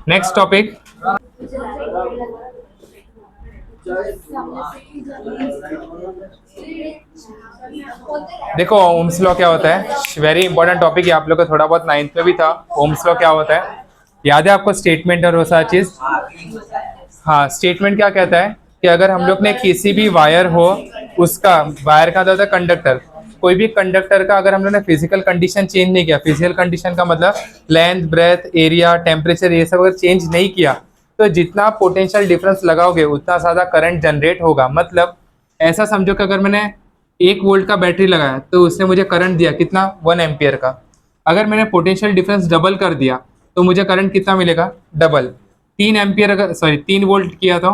Next topic, देखो Ohm's law क्या होता है। वेरी इंपॉर्टेंट टॉपिक है, आप लोग को थोड़ा बहुत नाइन्थ में भी था। ओम्स लॉ क्या होता है, याद है आपको? स्टेटमेंट और वो सारी चीज। हाँ, स्टेटमेंट क्या कहता है कि अगर हम लोग ने किसी भी वायर हो, उसका वायर का होता है कंडक्टर, कोई भी कंडक्टर का अगर हम लोग ने फिजिकल कंडीशन चेंज नहीं किया, फिजिकल कंडीशन का मतलब लेंथ, ब्रेथ, एरिया, टेम्परेचर, ये सब अगर चेंज नहीं किया, तो जितना पोटेंशियल डिफरेंस लगाओगे उतना ज्यादा करंट जनरेट होगा। मतलब ऐसा समझो कि अगर मैंने 1 वोल्ट का बैटरी लगाया तो उसने मुझे करंट दिया कितना, 1 एम्पियर का। अगर मैंने पोटेंशियल डिफरेंस डबल कर दिया तो मुझे करंट कितना मिलेगा, डबल। 3 एम्पियर, अगर सॉरी 3 वोल्ट किया तो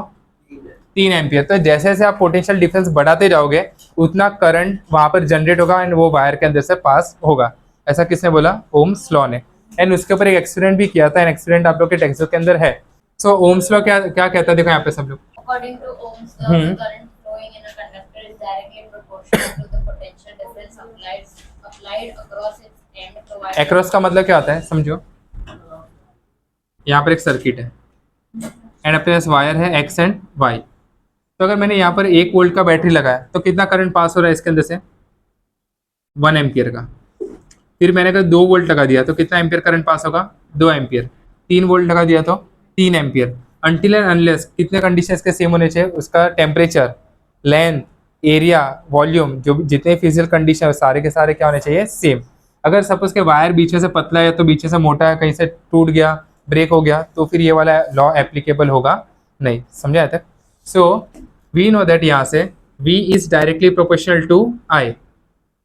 3 एम्पियर। तो जैसे जैसे आप पोटेंशियल डिफरेंस बढ़ाते जाओगे उतना करंट वहां पर जनरेट होगा एंड वो वायर के अंदर से पास होगा। ऐसा किसने बोला, ओम्स लॉ ने। एंड उसके ऊपर एक एक्सपेरिमेंट भी किया था, एंड एक्सपेरिमेंट आप लोग के टेक्स्ट बुक के अंदर है। सो ओम्स लॉ क्या क्या कहता है, देखो यहाँ पे सब लोग। According to Ohm's law, the current flowing in a conductor is directly proportional to the potential difference applied across its end, provided across का मतलब क्या होता है समझो, यहाँ पर एक सर्किट है एंड अपने पास वायर है एक्स एंड वाई। तो अगर मैंने यहाँ पर 1 वोल्ट का बैटरी लगाया तो कितना करंट पास हो रहा है इसके अंदर से, 1 एम्पियर का। फिर मैंने अगर 2 वोल्ट लगा दिया तो कितना एम्पियर करंट पास होगा, 2 एम्पियर। 3 वोल्ट लगा दिया तो 3 एम्पियर। अनटिल एंड अनलेस कितने कंडीशन इसके सेम होने चाहिए, उसका टेम्परेचर, लेंथ, एरिया, वॉल्यूम, जो जितने फिजिकल कंडीशन है सारे के सारे क्या होने चाहिए, सेम। अगर सपोज के वायर बीच में से पतला है तो बीच में से मोटा है, कहीं से टूट गया, ब्रेक हो गया, तो फिर ये वाला लॉ एप्लीकेबल होगा नहीं। समझा आया तक? सो वी नो दैट यहाँ से V is directly proportional to I।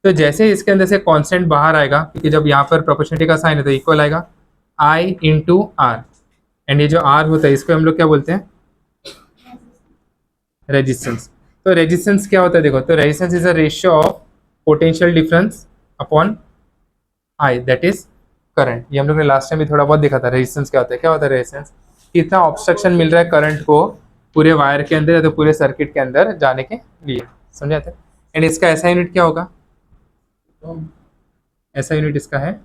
तो जैसे इसके अंदर से कांस्टेंट बाहर आएगा, क्योंकि जब यहाँ पर प्रोपोर्शनलिटी का साइन है तो इक्वल आएगा I इंटू आर। एंड ये जो R होता है इसको हम लोग क्या बोलते हैं, रेजिस्टेंस। तो रेजिस्टेंस क्या होता है देखो, तो resistance is a ratio of potential difference upon I, that is current. ये हम लोग ने लास्ट टाइम भी थोड़ा बहुत देखा था। रेजिस्टेंस क्या होता है, क्या होता है रेजिस्टेंस, कितना ऑब्स्ट्रक्शन मिल रहा है करंट को पूरे वायर के अंदर या तो पूरे सर्किट के अंदर जाने के लिए। समझा था? एंड इसका ऐसा यूनिट क्या होगा, ऐसा यूनिट इसका है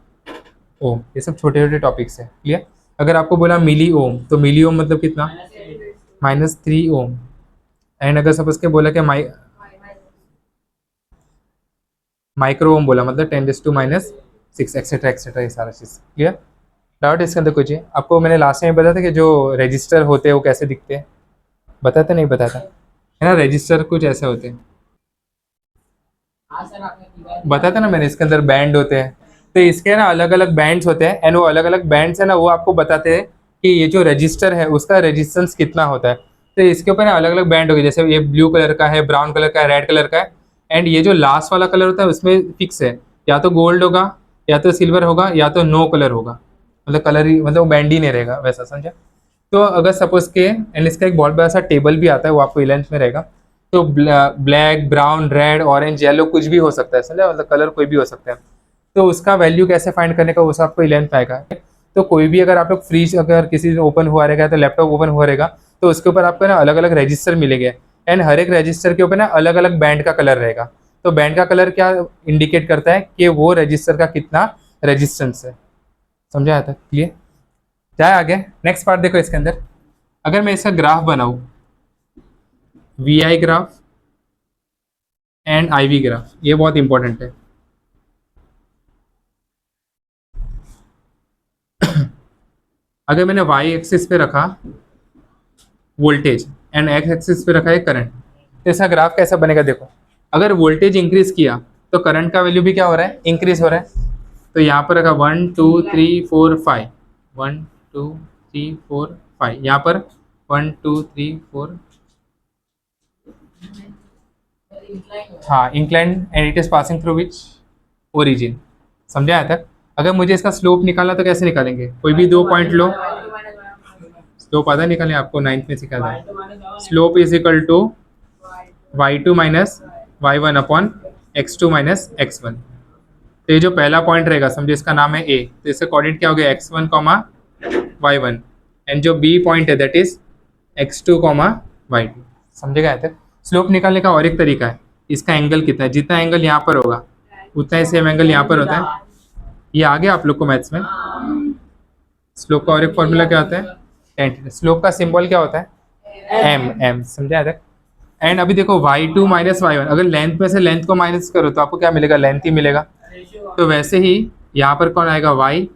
ओम। ये सब छोटे छोटे टॉपिक्स है, क्लियर? अगर आपको बोला मिली ओम तो मिली ओम मतलब कितना, -3 ओम। एंड अगर सपोज के बोला कि माइक्रो ओम बोला मतलब 10⁻⁻⁶ एक्सेट्रा एक्सेट्रा, ये सारा चीज़ क्लियर। डाउट इसके अंदर कुछ है? आपको मैंने लास्ट टाइम बताया था कि जो रजिस्टर होते हैं वो कैसे दिखते हैं, बताते नहीं बताता है ना? रजिस्टर कुछ ऐसे होते हैं, बताया था ना मैंने। इसके अंदर बैंड होते हैं, तो इसके ना अलग अलग बैंड्स होते हैं एंड वो अलग अलग बैंड्स है ना, वो आपको बताते हैं कि ये जो रजिस्टर है उसका रेजिस्टेंस कितना होता है। तो इसके ऊपर ना अलग अलग बैंड होगी, जैसे ये ब्लू कलर का है, ब्राउन कलर का है, रेड कलर का है। एंड ये जो लास्ट वाला कलर होता है उसमें फिक्स है, या तो गोल्ड होगा, या तो सिल्वर होगा, या तो नो कलर होगा। मतलब कलर ही मतलब वो बैंड ही नहीं रहेगा, वैसा समझा? तो अगर सपोज के, एंड इसका एक बहुत बड़ा सा टेबल भी आता है, वो आपको 11th में रहेगा। तो black, brown, red, orange, yellow कुछ भी हो सकता है, समझा? मतलब कलर कोई भी हो सकता है। तो उसका वैल्यू कैसे फाइंड करने का, वो आपको 11th में आएगा। तो कोई भी अगर आप लोग फ्रिज अगर किसी दिन ओपन हुआ रहेगा, तो लैपटॉप ओपन हुआ रहेगा, तो उसके ऊपर आपको ना अलग अलग रजिस्टर मिलेंगे एंड हर एक रजिस्टर के ऊपर ना अलग अलग बैंड का कलर रहेगा। तो बैंड का कलर क्या इंडिकेट करता है कि वो रजिस्टर का कितना रेजिस्टेंस है। समझा आया था? क्लियर? जाए आगे, नेक्स्ट पार्ट देखो। इसके अंदर अगर मैं इसका ग्राफ बनाऊं, VI graph and IV graph, ये बहुत इंपॉर्टेंट है। अगर मैंने Y एक्सिस पे रखा वोल्टेज एंड X एक्सिस पे रखा है करंट, तो इसका ग्राफ कैसा बनेगा देखो। अगर वोल्टेज इंक्रीज किया तो करंट का वैल्यू भी क्या हो रहा है, इंक्रीज हो रहा है। तो यहाँ पर रखा 1 2 3 4 5, 1 2 3 4 5, यहाँ पर 1 2 3 4, हाँ incline and it is passing through which, origin. समझा आया तक? अगर मुझे इसका स्लोप निकालना तो कैसे निकालेंगे, कोई भी 2 पॉइंट लो। स्लोप आधा निकालें, आपको 9th में सिखा था। Slope is equal to y2 minus y1 upon x2 minus x1। तो ये जो पहला पॉइंट रहेगा समझो इसका नाम है A, तो इसका कोऑर्डिनेट क्या हो गया, x1 कॉमा y1। एंड जो B पॉइंट है that is x2 comma y2। समझेगा आया तक? स्लोप निकालने का और एक तरीका है, इसका एंगल कितना है, जितना एंगल यहाँ पर होगा उतना ही सेम एंगल यहाँ पर होता है। ये आ गया आप लोग को मैथ्स में। स्लोप का और एक फॉर्मूला क्या होता है, tan। स्लोप का सिंबल क्या होता है? एम समझा तक। एंड अभी देखो y2 माइनस y1, अगर लेंथ में से लेंथ को माइनस करो तो आपको क्या मिलेगा? लेंथ ही मिलेगा। तो वैसे ही यहाँ पर कौन आएगा? y,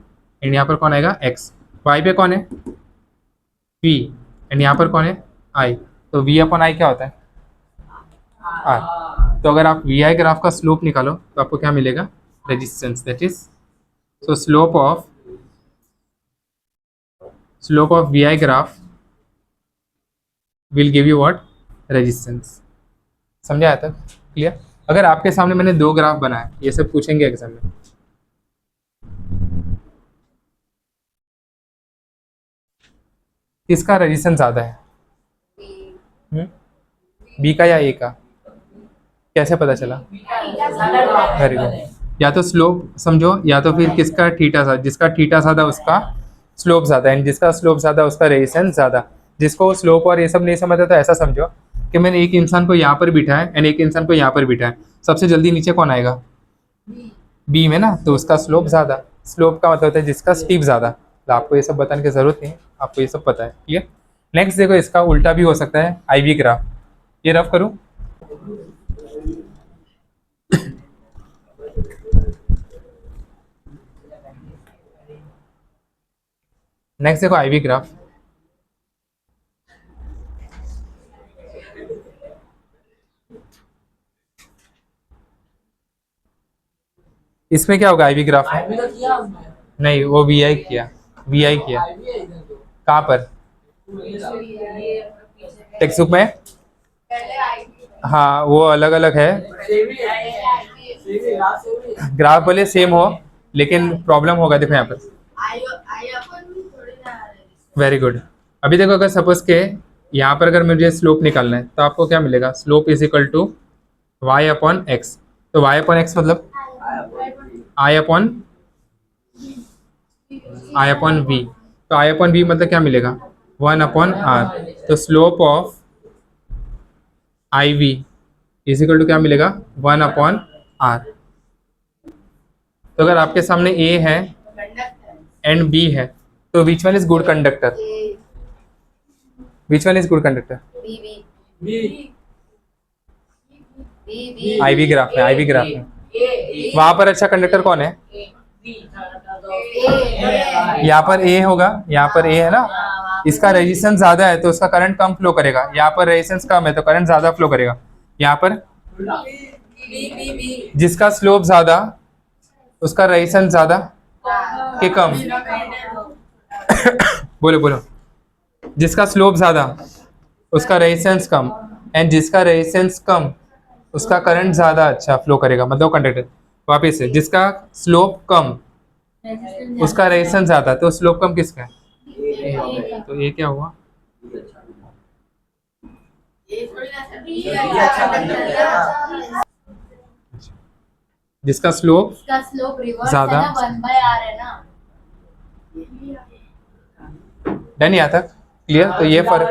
एंड यहाँ पर कौन आएगा? x। y पे कौन है? v, एंड यहाँ पर कौन है? i। तो v अपॉन i क्या होता है? r। तो अगर आप vi ग्राफ का स्लोप निकालो तो आपको क्या मिलेगा? Resistance, that is so slope of vi graph will give you what? Resistance. समझा आया तक? क्लियर? अगर आपके सामने मैंने 2 ग्राफ बनाए, ये सब पूछेंगे एग्जाम में, किसका रेजिस्टेंस ज़्यादा है? बी का या ए का? कैसे पता चला? Very good. या तो स्लोप समझो, या तो फिर किसका थीटा ज़्यादा, जिसका थीटा ज़्यादा उसका स्लोप ज़्यादा, एंड जिसका स्लोप ज़्यादा उसका रेजिस्टेंस ज़्यादा। जिसको स्लोप और ये सब नहीं समझता तो ऐसा समझो कि मैंने एक इंसान को यहाँ पर बिठाया एंड एक इंसान को यहाँ पर बिठाया, सबसे जल्दी नीचे कौन आएगा? बी में ना, तो उसका स्लोप ज़्यादा। स्लोप का मतलब होता है जिसका स्टीप ज़्यादा। तो आपको ये सब बताने की ज़रूरत नहीं है, आपको ये सब पता है। क्लियर? नेक्स्ट देखो, इसका उल्टा भी हो सकता है, IV ग्राफ। ये रफ करूँ? नेक्स्ट देखो IV ग्राफ। इसमें क्या होगा? IV ग्राफ में नहीं, वो VI किया, VI किया। कहाँ पर? टेक्स्ट बुक में? हाँ, वो अलग अलग है। ग्राफ भले सेम हो लेकिन प्रॉब्लम होगा। देखो यहाँ पर, वेरी गुड। अभी देखो, अगर सपोज के यहाँ पर अगर मुझे स्लोप निकालना है तो आपको क्या मिलेगा? Slope is equal to y upon x. तो y अपॉन एक्स मतलब I अपॉन v। तो I अपॉन v मतलब क्या मिलेगा? 1 अपॉन r। तो slope of IV is equal to क्या मिलेगा? 1 अपॉन r। तो अगर आपके सामने A है एंड B है, तो which one is good conductor? Which one is good conductor? IV graph में, IV ग्राफ में वहां पर अच्छा कंडक्टर कौन है? यहाँ पर A होगा, यहाँ पर A है ना। इसका रेजिस्टेंस ज्यादा है तो उसका करंट कम फ्लो करेगा, यहाँ पर रेजिस्टेंस कम है तो करंट ज्यादा फ्लो करेगा। यहाँ पर जिसका स्लोप ज्यादा उसका रेजिस्टेंस ज्यादा कि कम? बोलो बोलो। जिसका स्लोप ज्यादा उसका रेजिस्टेंस कम, एंड जिसका रेजिस्टेंस कम उसका करंट ज्यादा अच्छा फ्लो करेगा, मतलब कंडक्टर। वापिस से, जिसका स्लोप कम उसका रेजिस्टेंस ज्यादा, तो स्लोप कम किसका है? तो ये क्या हुआ? जिसका स्लोप ज्यादा, 1/r है ना। डन यहाँ तक? क्लियर? तो ये फर्क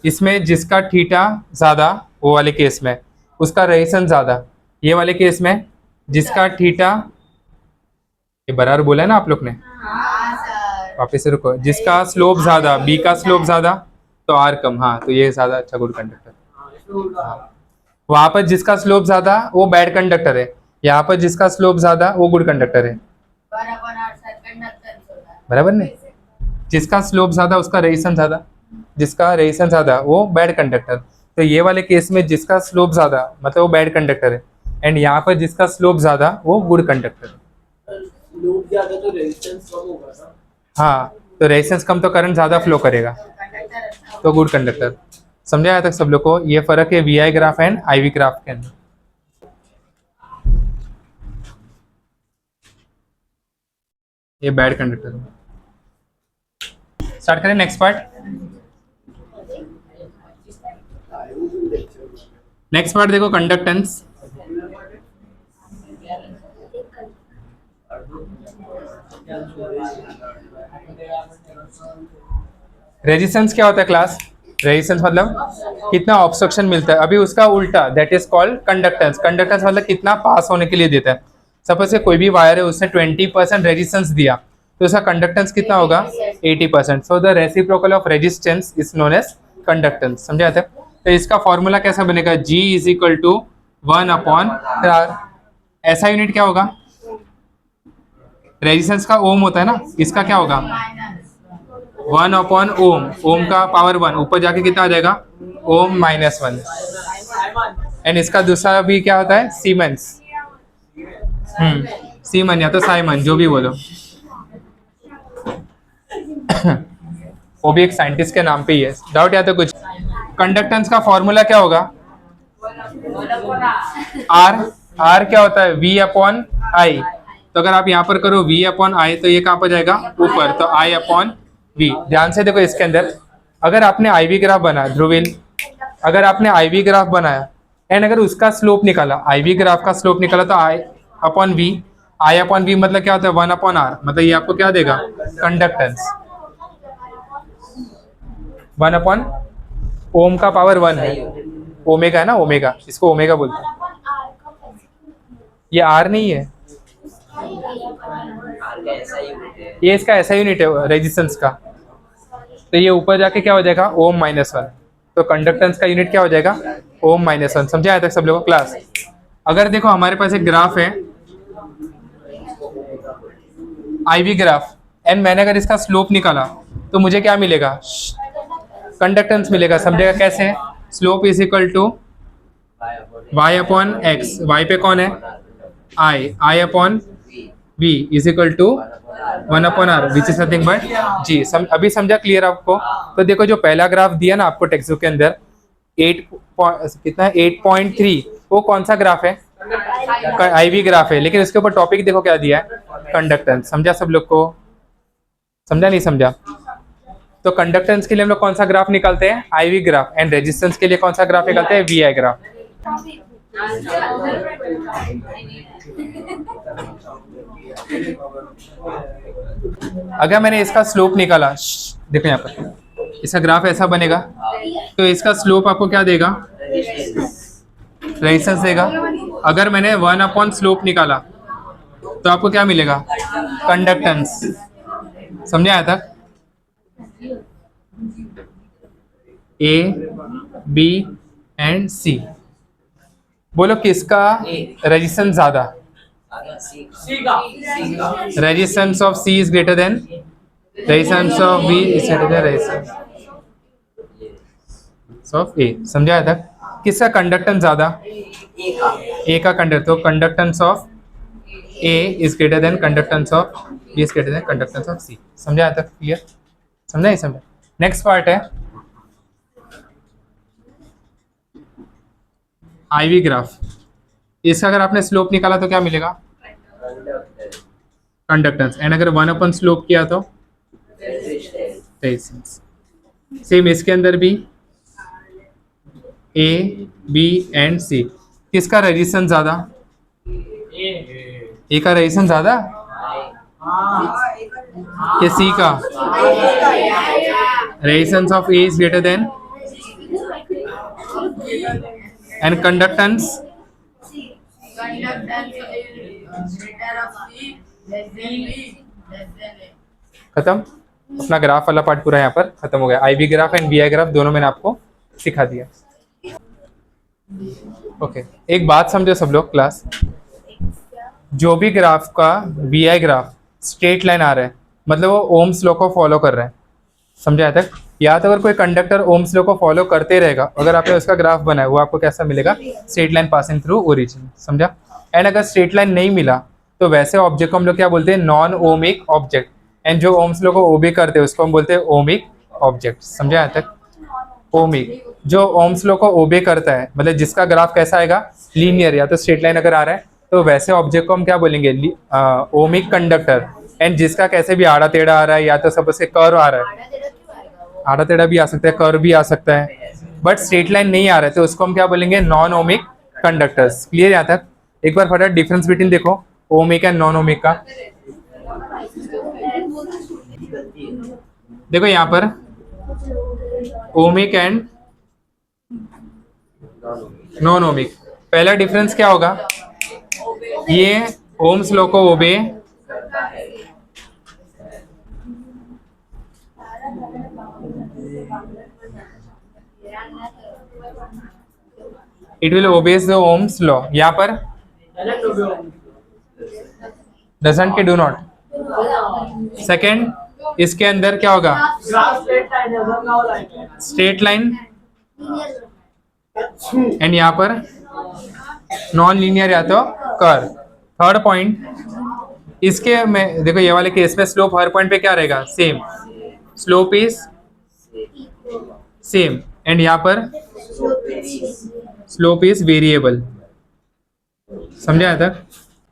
इसमें, जिसका थीटा ज्यादा वो वाले केस में उसका रेजिस्टेंस ज्यादा, ये वाले केस में जिसका थीटा, ये बराबर बोला है ना आप लोग ने? वापिस से रुको। जिसका स्लोप ज्यादा, बी का स्लोप ज्यादा तो आर कम। हाँ, तो ये ज्यादा अच्छा गुड कंडक्टर। हाँ, वहां पर जिसका स्लोप ज्यादा वो बैड कंडक्टर है, यहाँ पर जिसका स्लोप ज्यादा वो गुड कंडक्टर है। बराबर नहीं? जिसका स्लोप ज्यादा उसका रेजिस्टेंस ज्यादा, जिसका रेजिस्टेंस ज्यादा वो बैड कंडक्टर। तो ये वाले केस में जिसका स्लोप ज्यादा मतलब वो बैड कंडक्टर है, एंड यहाँ पर जिसका स्लोप ज्यादा वो गुड कंडक्टर है। स्लोप ज्यादा तो रेजिस्टेंस कम होगा ना? हाँ, तो रेजिस्टेंस कम तो करंट ज्यादा फ्लो करेगा, तो गुड कंडक्टर। समझा आया तक सब लोग को? ये फर्क है VI graph and IV graph के अंदर। ये बैड कंडक्टर है। स्टार्ट करें नेक्स्ट पार्ट। नेक्स्ट पार्ट देखो, कंडक्टेंस। रेजिस्टेंस क्या होता है क्लास? रेजिस्टेंस मतलब कितना ऑब्स्ट्रक्शन मिलता है। अभी उसका उल्टा, that is called conductance. Conductance मतलब कितना पास होने के लिए देता है। सपोज से कोई भी वायर है, उसने 20% रेजिस्टेंस दिया तो इसका कंडक्टेंस कितना होगा 80%. So the reciprocal of resistance is known as conductance. समझे आते? तो इसका फॉर्मूला कैसा बनेगा, G is equal to 1/R. ऐसा यूनिट क्या होगा, रेजिस्टेंस का ओम होता है ना, इसका क्या होगा 1/ओम. ओम का पावर 1, ऊपर जाके कितना आ जाएगा ओम -1. एंड इसका दूसरा भी क्या होता है सीमेंस. सीमन या तो साइमन, जो भी बोलो. वो भी एक साइंटिस्ट के नाम पे ही है. डाउट या तो कुछ. कंडक्टेंस का फॉर्मूला क्या होगा, आर क्या होता है V/I. तो अगर आप यहाँ पर करो V/I तो ये कहाँ पर जाएगा ऊपर, तो I/V. ध्यान से देखो इसके अंदर, अगर आपने IV ग्राफ बनाया ध्रुवील, अगर आपने IV ग्राफ बनाया एंड अगर उसका स्लोप निकाला, IV ग्राफ का स्लोप निकाला तो I/V. I/V मतलब क्या होता है 1/R. मतलब ये आपको क्या देगा कंडक्टेंस 1/ ओम का पावर 1 है. ओमेगा है ना, ओमेगा, इसको ओमेगा बोलते हैं. ये आर नहीं है, ये इसका ऐसा यूनिट है रेजिस्टेंस का. तो ये ऊपर जाके क्या हो जाएगा ओम -1. तो कंडक्टेंस का यूनिट क्या हो जाएगा ओम -1. समझे आया तक सब लोगों को क्लास? अगर देखो हमारे पास एक ग्राफ है IV ग्राफ एंड मैंने अगर इसका स्लोप निकाला तो मुझे क्या मिलेगा कंडक्टेंस मिलेगा. समझेगा कैसे, slope is equal to y/x. y पे कौन है I/V is equal to 1/R which is nothing but G. अभी समझा क्लियर आपको? तो देखो जो पहला ग्राफ दिया ना आपको टेक्स्ट बुक के अंदर 8.3, वो कौन सा ग्राफ है IV ग्राफ है, लेकिन इसके ऊपर टॉपिक देखो क्या दिया है कंडक्टेंस. समझा सब लोग को? समझा नहीं समझा? तो कंडक्टेंस के लिए हम लोग कौन सा ग्राफ निकालते हैं IV ग्राफ, एंड रेजिस्टेंस के लिए कौन सा ग्राफ निकालते हैं VI ग्राफ. अगर मैंने इसका स्लोप निकाला, देखो यहाँ पर इसका ग्राफ ऐसा बनेगा, तो इसका स्लोप आपको क्या देगा रेजिस्टेंस देगा. अगर मैंने 1/ स्लोप निकाला तो आपको क्या मिलेगा कंडक्टेंस. समझे आया तक? A, B and C. बोलो किसका रेजिस्टेंस ज्यादा, resistance of C is greater than resistance of B is greater than resistance of A. समझा आया तक? किसका कंडक्टेंस ज्यादा, A का कंडक्ट. तो conductance of A is greater than conductance of B is greater than conductance of C. समझा आया तक? क्लियर? समझा नहीं समझा? नेक्स्ट पार्ट है IV ग्राफ. इसका अगर आपने स्लोप निकाला तो क्या मिलेगा कंडक्टेंस, एंड अगर 1/ स्लोप किया तो रेजिस्टेंस. सेम इसके अंदर भी A, B एंड C. किसका रेजिस्टेंस ज्यादा, A का रेजिस्टेंस ज्यादा कि C का. Resistance of A is greater than and conductance खत्म. अपना ग्राफ वाला पार्ट पूरा यहाँ पर खत्म हो गया. IV graph and VI graph दोनों मैंने आपको सिखा दिया. ओके एक बात समझो सब लोग क्लास, जो भी ग्राफ का VI ग्राफ स्ट्रेट लाइन आ रहा है मतलब वो ओम्स लॉ को फॉलो कर रहा है. समझा तक? या तो अगर कोई कंडक्टर ओम्स लॉ को फॉलो करते रहेगा, अगर आपने उसका ग्राफ बनाया वो आपको कैसा मिलेगा straight line passing through origin. समझा? एंड अगर स्ट्रेट लाइन नहीं मिला तो वैसे ऑब्जेक्ट को हम लोग क्या बोलते हैं नॉन ओमिक ऑब्जेक्ट. एंड जो ओम्स लॉ को ओबे करते हैं उसको हम बोलते हैं ओमिक ऑब्जेक्ट. समझा यहाँ तक? ओमिक जो ओम्स लॉ को ओबे करता है मतलब जिसका ग्राफ कैसा आएगा लीनियर या तो स्ट्रेट लाइन अगर आ रहा है तो वैसे ऑब्जेक्ट को हम क्या बोलेंगे ओमिक कंडक्टर. एंड जिसका कैसे भी आड़ा टेढ़ा आ रहा है या तो सब से कर्व आ रहा है, आड़ा टेढ़ा भी आ सकता है कर्व भी आ सकता है, बट स्ट्रेट लाइन नहीं आ रहा है तो उसको हम क्या बोलेंगे नॉन ओमिक कंडक्टर्स. क्लियर यहाँ तक? एक बार फटाफट डिफरेंस बिटवीन देखो ओमिक एंड नॉन ओमिक का. देखो यहाँ पर ओमिक एंड नॉन ओमिक. पहला डिफरेंस क्या होगा, ये ओम्स लॉ को obey it will obeys the Ohm's law. यहाँ पर डजंट के डू नॉट। सेकेंड, इसके अंदर क्या होगा? स्ट्रेट लाइन, एंड यहाँ पर नॉन लीनियर या तो कर्व। थर्ड पॉइंट, इसके में देखो ये वाले केस में स्लोप हर पॉइंट पे क्या रहेगा? Same. Slope is same, and यहाँ पर स्लोप इज वेरिएबल। समझा यहाँ तक?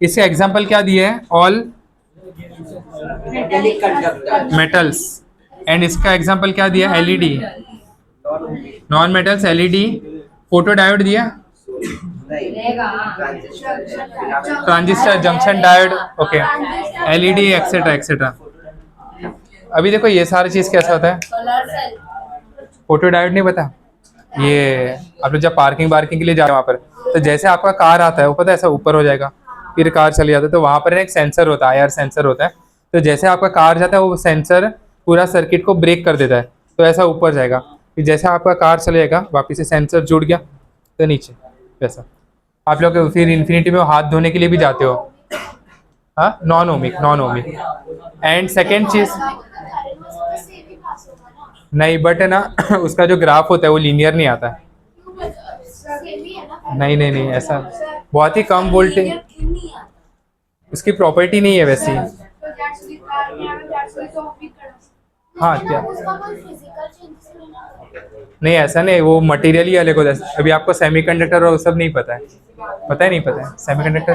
इसके एग्जाम्पल क्या दिए हैं? All metals. एंड इसका एग्जाम्पल क्या दिया? LED, non metals, LED, photodiode दिया, transistor, junction diode, okay, LED, etcetera etcetera. अभी देखो ये सारी चीज कैसा होता है? फोटो डायोड नहीं पता? ये आप लोग जब पार्किंग के लिए जा रहे हो वहाँ पर, तो जैसे आपका कार आता है वो पता है ऐसा ऊपर हो जाएगा, फिर कार चली जाता है, तो वहाँ पर एक सेंसर होता है, आईआर सेंसर होता है। तो जैसे आपका कार जाता है वो सेंसर पूरा सर्किट को ब्रेक कर देता है, तो ऐसा ऊपर जाएगा। फिर जैसे आपका कार चलेगा वापस से सेंसर जुड़ गया तो नीचे, वैसा। आप लोग फिर इन्फिनिटी में हाथ धोने के लिए भी जाते हो, हाँ, नॉन ओमिक। एंड सेकेंड चीज नहीं, बट है ना उसका जो ग्राफ होता है वो लीनियर नहीं आता है। नहीं ऐसा बहुत ही कम वोल्टेज, उसकी प्रॉपर्टी नहीं है वैसी। हाँ क्या? नहीं ऐसा नहीं, वो मटेरियल ही अलग होता है। अभी आपको सेमीकंडक्टर और वो सब नहीं पता है, पता है सेमीकंडक्टर?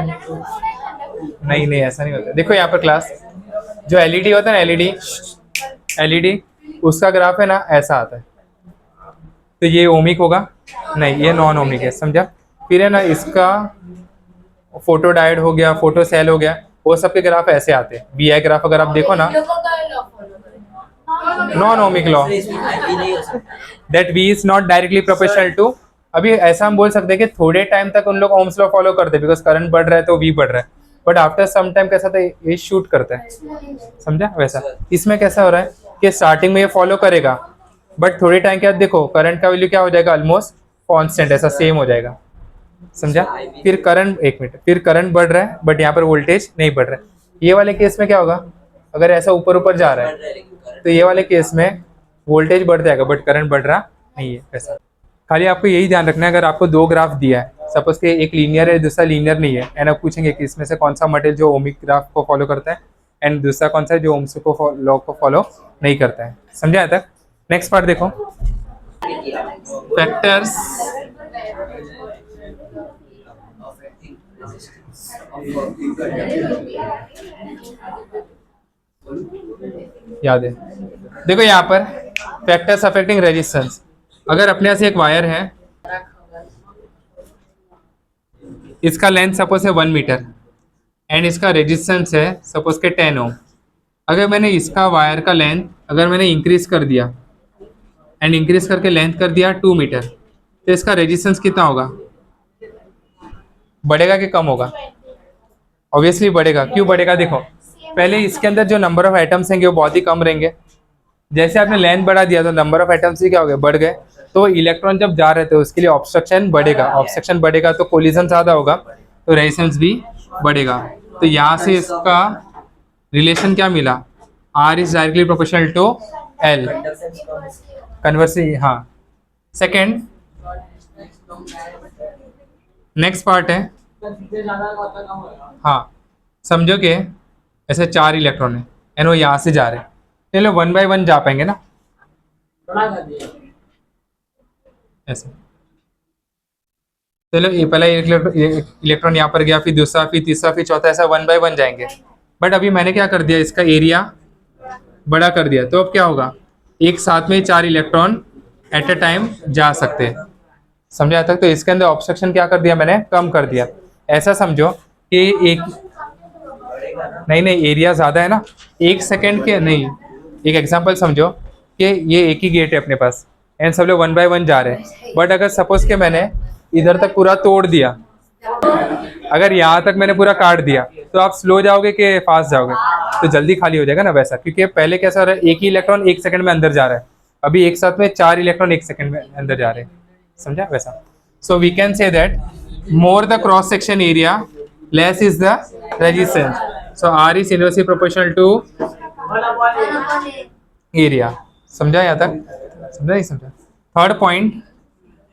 नहीं ऐसा नहीं होता। देखो यहाँ पर क्लास, जो एलईडी होता है ना, एलईडी उसका ग्राफ है ना ऐसा आता है, तो ये ओमिक होगा? नहीं, ये नॉन ओमिक है, समझा? फिर है ना इसका फोटो डायोड हो गया, फोटो सेल हो गया, वो सब के ग्राफ ऐसे आते हैं। वीआई ग्राफ अगर आप देखो ना, non ohmic law, that V is not directly proportional to. अभी ऐसा हम बोल सकते हैं कि थोड़े टाइम तक उन लोग ओम्स लॉ फॉलो करते हैं, बिकॉज करंट बढ़ रहा है तो वी बढ़ रहा है, बट आफ्टर सम टाइम कैसा था, ये शूट करता है, समझा? वैसा इसमें कैसा हो रहा है कि स्टार्टिंग में ये फॉलो करेगा, बट थोड़े टाइम के बाद देखो करंट का वैल्यू क्या हो जाएगा? ऑलमोस्ट कांस्टेंट, ऐसा सेम हो जाएगा, समझा? फिर करंट, एक मिनट, फिर करंट बढ़ रहा है बट यहाँ पर वोल्टेज नहीं बढ़ रहा है। ये वाले केस में क्या होगा? अगर ऐसा ऊपर जा रहा है तो ये वाले केस में वोल्टेज बढ़ जाएगा बट करंट बढ़ रहा नहीं है, ऐसा। खाली आपको यही ध्यान रखना है, अगर आपको दो ग्राफ दिया है, सपोज के एक लीनियर है दूसरा लीनियर नहीं है, एंड आप पूछेंगे कि इसमें से कौन सा मटेरियल जो ओमिक ग्राफ को फॉलो करता है एंड दूसरा कौन सा है जो ओम्स को लॉ को फॉलो नहीं करता है। समझा तक? नेक्स्ट पार्ट देखो, फैक्टर्स याद है? देखो यहाँ पर फैक्टर्स अफेक्टिंग रेजिस्टेंस। अगर अपने से एक वायर है, इसका लेंथ सपोज है 1 मीटर एंड इसका रेजिस्टेंस है सपोज के 10 ओम। अगर मैंने इसका वायर का लेंथ अगर मैंने इंक्रीज कर दिया एंड इंक्रीज करके लेंथ कर दिया 2 मीटर, तो इसका रेजिस्टेंस कितना होगा? बढ़ेगा कि कम होगा? ऑब्वियसली बढ़ेगा। क्यों बढ़ेगा? देखो पहले इसके अंदर जो नंबर ऑफ एटम्स हैं वो बहुत ही कम रहेंगे। जैसे आपने लेंथ बढ़ा दिया तो नंबर ऑफ एटम्स भी क्या हो गए? बढ़ गए। तो इलेक्ट्रॉन जब जा रहे थे उसके लिए ऑब्स्ट्रक्शन बढ़ेगा, ऑब्स्ट्रक्शन बढ़ेगा तो कोलिजन ज़्यादा होगा, तो रेजिस्टेंस भी बढ़ेगा। तो यहाँ से इसका रिलेशन क्या मिला? R is directly proportional to L, conversely. हाँ, सेकेंड नेक्स्ट पार्ट है, हाँ समझो कि ऐसे 4 इलेक्ट्रॉन है एंड वो यहाँ से जा रहे हैं, चलो 1 बाय 1 जा पाएंगे ना ऐसे। चलो ये पहला इलेक्ट्रॉन यहाँ पर गया, फिर दूसरा, फिर तीसरा, फिर चौथा, ऐसा 1 बाय 1 जाएंगे। बट अभी मैंने क्या कर दिया, इसका एरिया बड़ा कर दिया, तो अब क्या होगा? एक साथ में 4 इलेक्ट्रॉन एट अ टाइम जा सकते हैं। समझा तक? तो इसके अंदर ऑब्स्ट्रक्शन क्या कर दिया मैंने? कम कर दिया। ऐसा समझो कि एक नहीं एरिया ज़्यादा है ना, 1 सेकेंड के नहीं, एक एग्जांपल समझो कि ये एक ही गेट है अपने पास एंड सब लोग 1 बाय 1 जा रहे हैं। बट अगर सपोज के मैंने इधर तक पूरा तोड़ दिया, अगर यहाँ तक मैंने पूरा काट दिया, तो आप स्लो जाओगे कि फास्ट जाओगे? तो जल्दी खाली हो जाएगा ना वैसा, क्योंकि पहले कैसा हो रहा है, एक ही इलेक्ट्रॉन 1 सेकंड में अंदर जा रहा है, अभी एक साथ में 4 इलेक्ट्रॉन एक सेकंड में अंदर जा रहे हैं, समझा वैसा. So we can say that more the cross section area less is the resistance. So R is inversely proportional to area. समझा यहाँ तक? समझा नहीं समझा? थर्ड पॉइंट,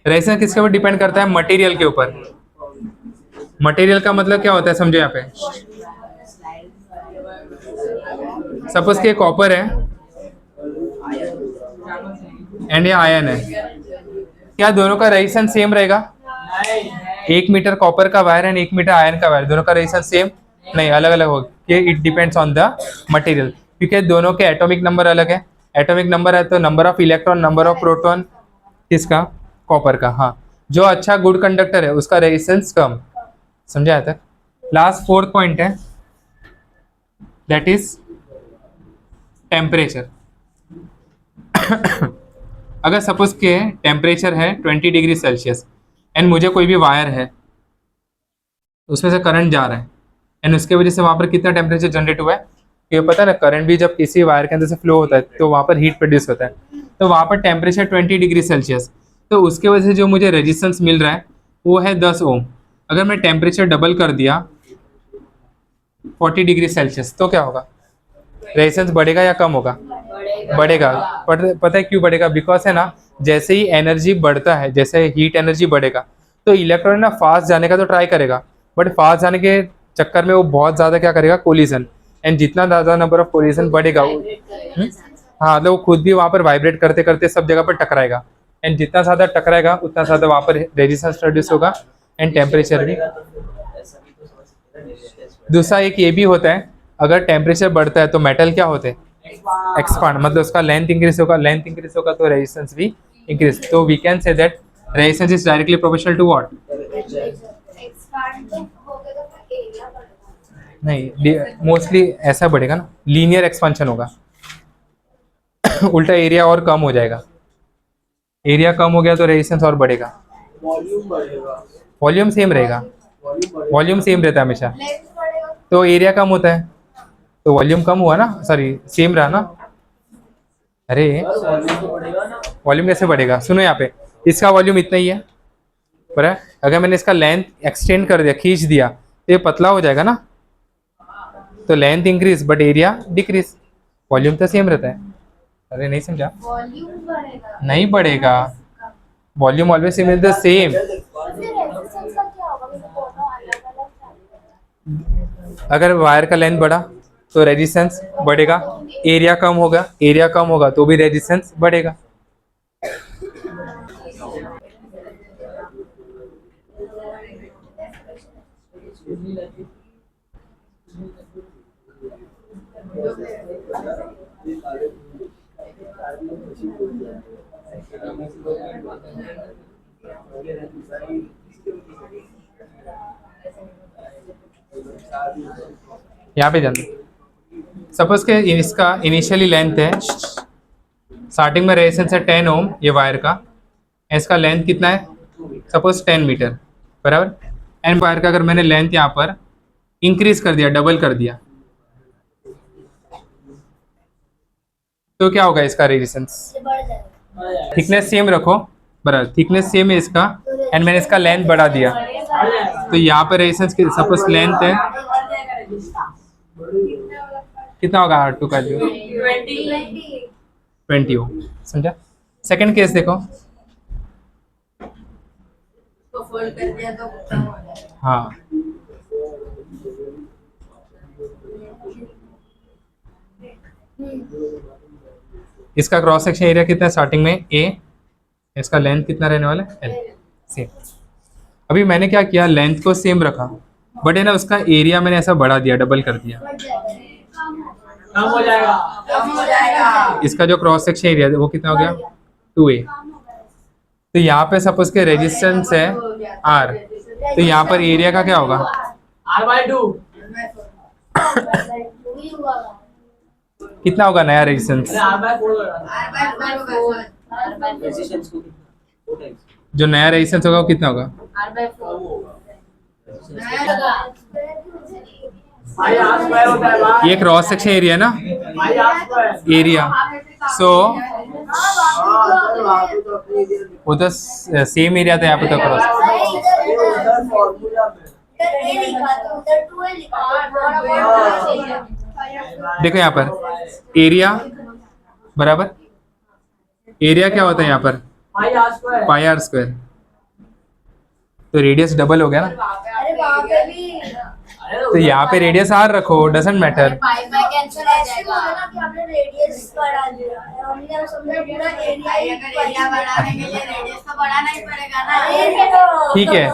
रेजिस्टेंस किसके ऊपर डिपेंड करता है? मटेरियल के ऊपर. मटेरियल का मतलब क्या होता है समझो यहाँ पे. सपोज के कॉपर है एंड ये आयन है, क्या दोनों का रेजिस्टेंस सेम रहेगा? 1 मीटर कॉपर का वायर एंड 1 मीटर आयन का वायर, दोनों का रेजिस्टेंस सेम नहीं, अलग अलग होगा. It depends on the material, क्योंकि दोनों के एटॉमिक नंबर अलग है. एटॉमिक नंबर है तो number of electron, number of proton किसका? कॉपर का. हाँ, जो अच्छा गुड कंडक्टर है उसका रेजिस्टेंस कम. समझा तक? लास्ट फोर्थ पॉइंट है, दैट इज टेम्परेचर. अगर सपोज के टेम्परेचर है 20 डिग्री सेल्सियस एंड मुझे कोई भी वायर है उसमें से करंट जा रहा है एंड उसके वजह से वहाँ पर कितना टेम्परेचर जनरेट हुआ है, ये पता है ना. करंट भी जब किसी वायर के अंदर से फ्लो होता है तो वहाँ पर हीट प्रोड्यूस होता है, तो वहाँ पर टेम्परेचर 20 डिग्री सेल्सियस, तो उसके वजह से जो मुझे रेजिस्टेंस मिल रहा है वो है 10 ओम. अगर मैं टेम्परेचर डबल कर दिया 40 डिग्री सेल्सियस तो क्या होगा? रेजिस्टेंस बढ़ेगा या कम होगा? बढ़ेगा. पता है क्यों बढ़ेगा? बिकॉज है ना, जैसे ही एनर्जी बढ़ता है, जैसे हीट एनर्जी बढ़ेगा तो इलेक्ट्रॉन ना फास्ट जाने का तो ट्राई करेगा, बट फास्ट जाने के चक्कर में वो बहुत ज़्यादा क्या करेगा? कोलिजन. एंड जितना ज़्यादा नंबर ऑफ कोलिजन बढ़ेगा हाँ, मतलब वो खुद भी वहाँ पर वाइब्रेट करते करते सब जगह पर टकराएगा, एंड जितना ज़्यादा टकराएगा उतना ज़्यादा वहाँ पर रेजिस्टेंस प्रोड्यूस होगा एंड टेम्परेचर भी. दूसरा एक ये भी होता है, अगर टेम्परेचर बढ़ता है तो मेटल क्या होते हैं? एक्सपांड, मतलब उसका लेंथ इंक्रीज होगा. लेंथ इंक्रीज होगा तो रेजिस्टेंस भी इंक्रीज. तो we can say that resistance is directly proportional to what? नहीं, मोस्टली ऐसा बढ़ेगा ना, लीनियर एक्सपेंशन होगा. उल्टा एरिया और कम हो जाएगा. एरिया कम हो गया तो रेजिस्टेंस और बढ़ेगा. वॉल्यूम बढ़ेगा. वॉल्यूम सेम रहेगा. वॉल्यूम सेम रहता है हमेशा, तो एरिया कम होता है तो वॉल्यूम कम हुआ ना, सॉरी सेम रहा ना. अरे वॉल्यूम तो बढ़ेगा ना. वॉल्यूम कैसे बढ़ेगा? सुनो यहाँ पे, इसका वॉल्यूम इतना ही है पर अगर मैंने इसका लेंथ एक्सटेंड कर दिया, खींच दिया, तो ये पतला हो जाएगा ना, तो length increase but area decrease. Volume तो सेम रहता है. अरे नहीं समझा? वॉल्यूम बढ़ेगा. नहीं बढ़ेगा. Volume always same is the same. फिर रेजिस्टेंस का क्या होगा? मतलब दोनों अलग-अलग चलेगा. अगर वायर का लेंथ बढ़ा तो रेजिस्टेंस बढ़ेगा. एरिया कम होगा, एरिया कम होगा तो भी रेजिस्टेंस बढ़ेगा. यहाँ पे जाना. सपोज के इसका इनिशियली लेंथ है, स्टार्टिंग में रेजिस्टेंस है 10 ओम ये वायर का, इसका लेंथ कितना है? सपोज 10 मीटर बराबर. एंड वायर का अगर मैंने लेंथ यहाँ पर इंक्रीज कर दिया, डबल कर दिया, तो क्या होगा इसका रेजिस्टेंस? बढ़ जाएगा. थिकनेस सेम रखो बराबर, थिकनेस सेम है इसका एंड मैंने इसका लेंथ बढ़ा दिया, तो यहाँ पर रेजिस्टेंस सपोज लेंथ है कितना होगा? R2 का जो 20 हो. समझा? सेकंड केस देखो. हाँ, इसका क्रॉस सेक्शन एरिया कितना है स्टार्टिंग में? A. इसका लेंथ कितना रहने वाला है? L. सेम. अभी मैंने क्या किया, लेंथ को सेम रखा बट है ना उसका एरिया मैंने ऐसा बढ़ा दिया, डबल कर दिया. कम हो जाएगा. इसका जो क्रॉस सेक्शन एरिया है वो कितना हो गया? 2A. तो यहाँ पे सपोज के रेजिस्टेंस है R, तो यहाँ पर एरिया का क्या होगा? R/2. कितना होगा नया रेजिस्टेंस? R/4 रेजिस्टेंस को 4 टाइम्स. जो नया रेजिस्टेंस होगा वो कितना होगा? भाई आर स्क्वायर होता है भाई। ये क्रॉस सेक्शन एरिया ना, भाई आर स्क्वायर। एरिया। सो हाँ, वो तो सेम एरिया था यहाँ पे तो क्रॉस। फॉर्मूला में। देखो यहाँ पर एरिया बराबर, एरिया क्या होता है यहाँ पर, भाई R square. Pi R square. तो रेडियस डबल हो गया ना, अरे वहाँ पे भी तो यहाँ पे रेडियस आर रखो, doesn't matter. Pi by cancel हो जाएगा। कि हमने रेडियस बढ़ा दिया, हमने समझा पूरा एरिया ही एरिया बढ़ाने के लिए रेडियस तो बढ़ाना ही पड़ेगा ना। ठीक है,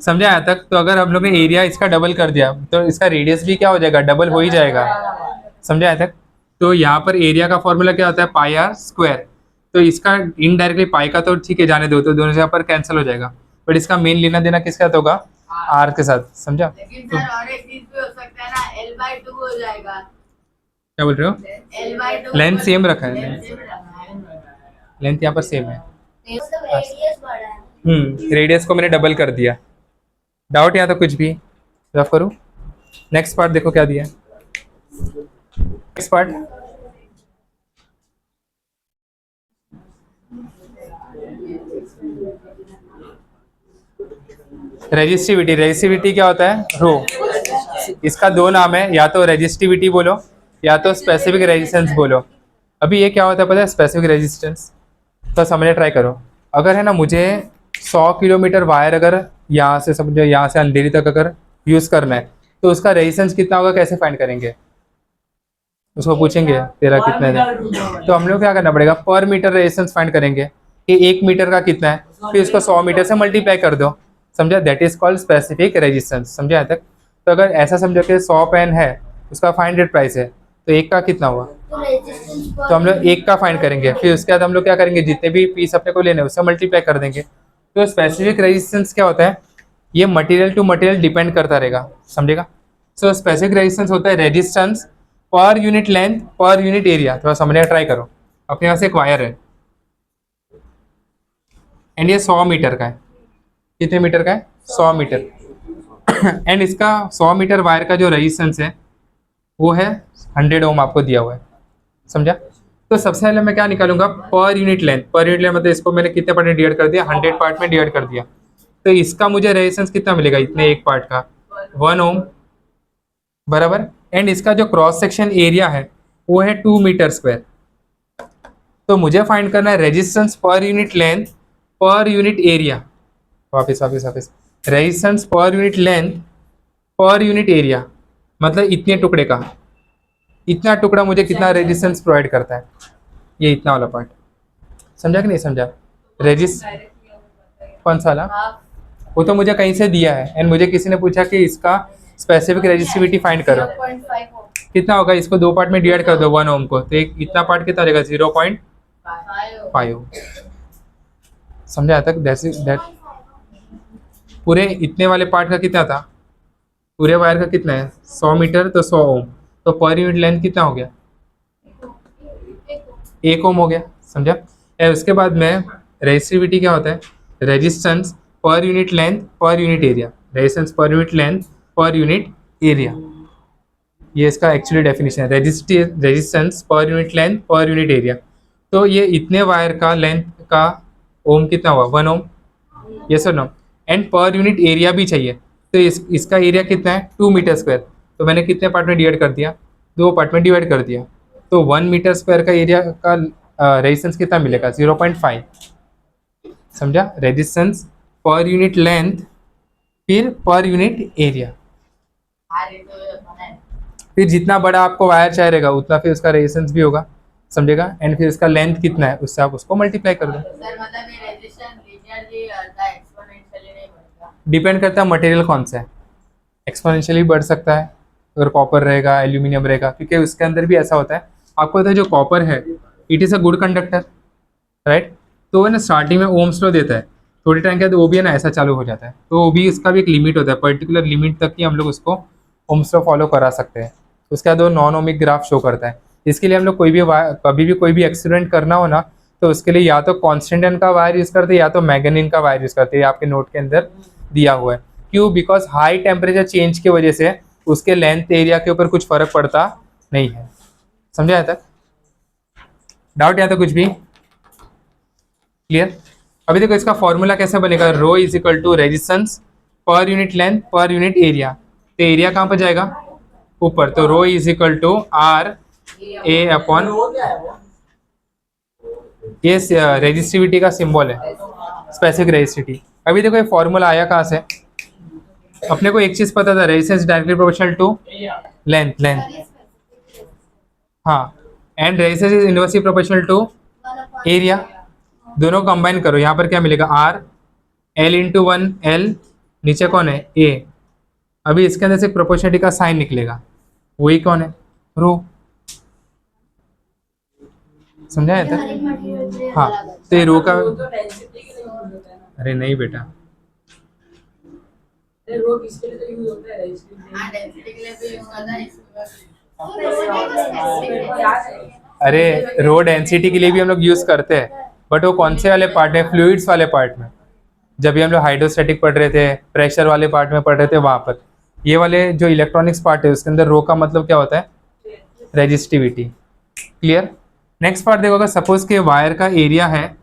समझा यहाँ तक। तो अगर हम लोग ने एरिया इसका डबल कर दिया तो इसका रेडियस भी क्या हो जाएगा, डबल हो ही जाएगा। समझा यहाँ तक। तो यहाँ पर एरिया का फॉर्मूला क्या होता है, पाई आर स्क्वायर। तो इसका इनडायरेक्टली पाई का तो ठीक है जाने दो, तो दोनों जगह पर कैंसिल हो जाएगा, बट इसका मेन लेना देना किसके साथ होगा, आर के साथ। समझा। लेकिन सर और एक चीज भी हो सकता है ना, L/2 हो जाएगा। क्या बोल रहे हो, L/2 लेंथ सेम रखा है, सेम रखना है। लेंथ यहाँ पर सेम है। मतलब रेडियस बढ़ा है। रेडियस को मैंने डबल कर दिया। डाउट यहाँ तो कुछ भी रफ करूँ। नेक्स्ट पार्ट देखो क्या दिया है। Next part resistivity. रेजिस्टिविटी क्या होता है, रो। इसका दो नाम है, या तो रेजिस्टिविटी बोलो या तो स्पेसिफिक रेजिस्टेंस बोलो। अभी ये क्या होता है पता है, स्पेसिफिक रेजिस्टेंस। तो समझने ट्राई करो। अगर है ना मुझे 100 किलोमीटर वायर अगर यहाँ से समझो यहाँ से अंधेरी तक अगर यूज़ करना है तो उसका रेजिस्टेंस कितना होगा, कैसे फाइंड करेंगे, उसको पूछेंगे तेरा कितना है। तो हम लोग क्या करना पड़ेगा, पर मीटर रेजिस्टेंस फाइंड करेंगे कि 1 मीटर का कितना है, फिर इसको 100 मीटर से मल्टीप्लाई कर दो। समझा, that is called specific resistance. समझा यहाँ तक। तो अगर ऐसा समझो कि 100 पेन है, उसका 500 प्राइस है, तो एक का कितना हुआ, तो रेजिस्टेंस तो हम लोग एक का फाइंड करेंगे। फिर उसके बाद हम लोग क्या करेंगे, जितने भी पीस अपने को लेने हैं उससे मल्टीप्लाई कर देंगे। तो स्पेसिफिक रेजिस्टेंस क्या होता है, ये मटेरियल टू मटेरियल डिपेंड करता रहेगा। समझेगा। सो स्पेसिफिक रेजिस्टेंस होता है resistance per unit length per unit area. थोड़ा समझने का ट्राई करो। अपने यहाँ से एक वायर है एंड ये 100 मीटर का है। कितने मीटर का है, 100 मीटर। एंड इसका 100 मीटर वायर का जो रेजिस्टेंस है वो है 100 ओम आपको दिया हुआ है। समझा। तो सबसे पहले मैं क्या निकालूंगा, पर unit length. Per unit length मतलब इसको मैंने कितने पार्ट में डिवाइड कर दिया, 100 पार्ट में डिवाइड कर दिया। तो इसका मुझे रेजिस्टेंस कितना मिलेगा, इतने एक पार्ट का 1 ओम बराबर। एंड इसका जो क्रॉस सेक्शन एरिया है वो है 2 मीटर स्क्वायर। तो मुझे फाइंड करना है resistance per unit length per unit area. वापस वापस वापस, resistance per unit length per unit area, मतलब इतने टुकड़े का, इतना टुकड़ा मुझे कितना रेजिस्टेंस प्रोवाइड करता है, ये इतना वाला पार्ट। समझा कि नहीं समझा। कौन सा वाला, वो तो मुझे कहीं से दिया है एंड मुझे किसी ने पूछा कि इसका स्पेसिफिक रेजिस्टिविटी फाइंड करो। 0.5 हो। कितना होगा, इसको 2 पार्ट में डिवाइड कर दो 1 ओम को, तो एक इतना पार्ट कितना रहेगा, 0.5 ओम। समझा तक। दैट पूरे इतने वाले पार्ट का कितना था, पूरे वायर का कितना है 100 मीटर, तो 100 ओम। तो पर यूनिट लेंथ कितना हो गया, 1 ओम हो गया। समझा। और उसके बाद में रेजिस्टिविटी क्या होता है, resistance per unit length per unit area. Resistance per unit length per unit area, ये इसका एक्चुअली डेफिनेशन है। Resistance per unit length per unit area. तो ये इतने वायर का लेंथ का ओम कितना हुआ, 1 ओम। यस और no. And per unit area भी चाहिए, तो इसका एरिया कितना है, 2 मीटर स्क्वायर। तो मैंने कितने पार्ट में डिवाइड कर दिया, 2 पार्ट में डिवाइड कर दिया। तो 1 मीटर स्क्वायर का एरिया का रेजिस्टेंस कितना मिलेगा, 0.5। समझा। रेजिस्टेंस पर यूनिट लेंथ फिर पर यूनिट एरिया। फिर जितना बड़ा आपको वायर चाहिएगा उतना फिर उसका रेजिस्टेंस भी होगा। समझेगा। एंड फिर उसका लेंथ कितना है उससे आप उसको मल्टीप्लाई कर दो। सर मतलब ये रेजिस्टेंस लीनियरली बढ़ता है, एक्सपोनेंशियली नहीं बढ़ता। डिपेंड करता है मटेरियल कौन सा है। एक्सपोनेंशियली बढ़ सकता है अगर कॉपर रहेगा, एल्यूमिनियम रहेगा, क्योंकि उसके अंदर भी ऐसा होता है। आपको पता है जो कॉपर है it is a good conductor, right. तो वो ना स्टार्टिंग में ओम्स लॉ देता है, थोड़ी टाइम के बाद वो भी है ना ऐसा चालू हो जाता है। तो वो भी इसका भी एक लिमिट होता है, पर्टिकुलर लिमिट तक ही हम लोग उसको ओम्स लॉ फॉलो करा सकते हैं। उसके बाद वो नॉन ओमिक ग्राफ शो करता है। इसके लिए हम लोग कभी भी कोई भी एक्सपेरिमेंट करना हो ना, तो उसके लिए या तो कॉन्स्टेंटाइन का वायर यूज़ करते हैं या तो मैग्नीन का वायर यूज़ करते हैं। आपके नोट के अंदर दिया हुआ है क्यों? बिकॉज हाई टेम्परेचर चेंज की वजह से उसके लेंथ एरिया के ऊपर कुछ फर्क पड़ता नहीं है। समझा यहाँ तक? डाउट यहाँ तक कुछ भी क्लियर? अभी देखो इसका फॉर्मूला कैसे बनेगा, rho is equal to resistance per unit length per unit area. तो एरिया कहाँ पर जाएगा? ऊपर। तो rho is equal to R A upon, वो क्या है वो? ये रेजिस्टिविटी का सिंबल है, स्पेसिफिक रेजिस्टिविटी। अभी देखो ये फॉर्मूला आया कहाँ से? अपने को एक चीज पता था, resistance directly proportional to length. हाँ, and resistance is inversely proportional to area. दोनों कंबाइन करो, यहाँ पर क्या मिलेगा? आर एल इंटू 1 एल, नीचे कौन है? ए। अभी इसके अंदर से प्रोपोर्शनलिटी का साइन निकलेगा, वही कौन है? रो। समझा है तक? हाँ, तो ये रो का, वो तो डेंसिटी के लिए यूज होता है ना। अरे नहीं बेटा, अरे वो किसके लिए तो यूज होता है? रेजिस्टिव। हाँ, डेंसिटी के लिए भी यूज होता है। अरे रो डेंसिटी के लिए भी हम लोग यूज करते हैं, बट वो कौन से वाले पार्ट में? फ्लूइड्स वाले पार्ट में। जब भी हम लोग हाइड्रोस्टैटिक पढ़ रहे थे, प्रेशर वाले पार्ट में पढ़ रहे थे, वहाँ पर ये वाले जो इलेक्ट्रॉनिक्स पार्ट है उसके अंदर रो का मतलब क्या होता है? रेजिस्टिविटी। क्लियर? नेक्स्ट पार्ट देखो, अगर सपोज के वायर का एरिया है,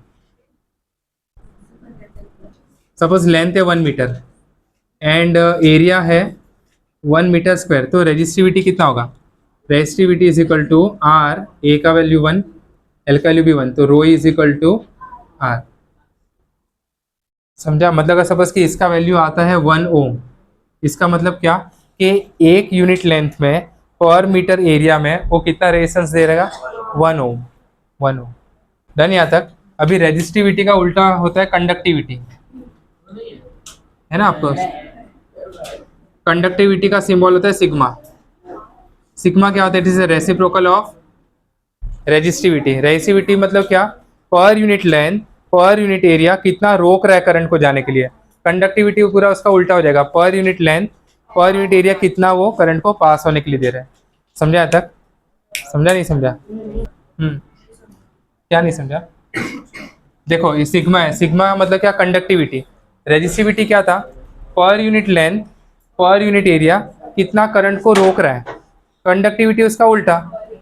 सपोज लेंथ है 1 मीटर एंड एरिया है 1 मीटर स्क्वायर, तो रेजिस्टिविटी कितना होगा? Resistivity is equal to R, A का वैल्यू 1, एल का वैल्यू भी 1, तो rho is equal to R. समझा? मतलब अगर सपोज कि इसका वैल्यू आता है 1 ओम, इसका मतलब क्या कि 1 यूनिट लेंथ में पर मीटर एरिया में वो कितना रेजिस्टेंस दे रहेगा? 1 ओम। 1 ओम। डन यहाँ तक? अभी रेजिस्टिविटी का उल्टा होता है कंडक्टिविटी, है ना आपको? कंडक्टिविटी का सिंबल होता है सिग्मा। सिग्मा क्या होता है? It is reciprocal of resistivity. Resistivity मतलब क्या? पर unit length per unit area कितना रोक रहा है करंट को जाने के लिए। कंडक्टिविटी पूरा उसका उल्टा हो जाएगा, पर unit length per unit area कितना वो करंट को पास होने के लिए दे रहा है। समझा यहाँ तक? समझा नहीं समझा? क्या नहीं समझा? देखो ये सिग्मा है, सिग्मा मतलब क्या? कंडक्टिविटी। रेजिस्टिविटी क्या था? पर unit length per unit area कितना करंट को रोक रहा है। कंडक्टिविटी उसका उल्टा,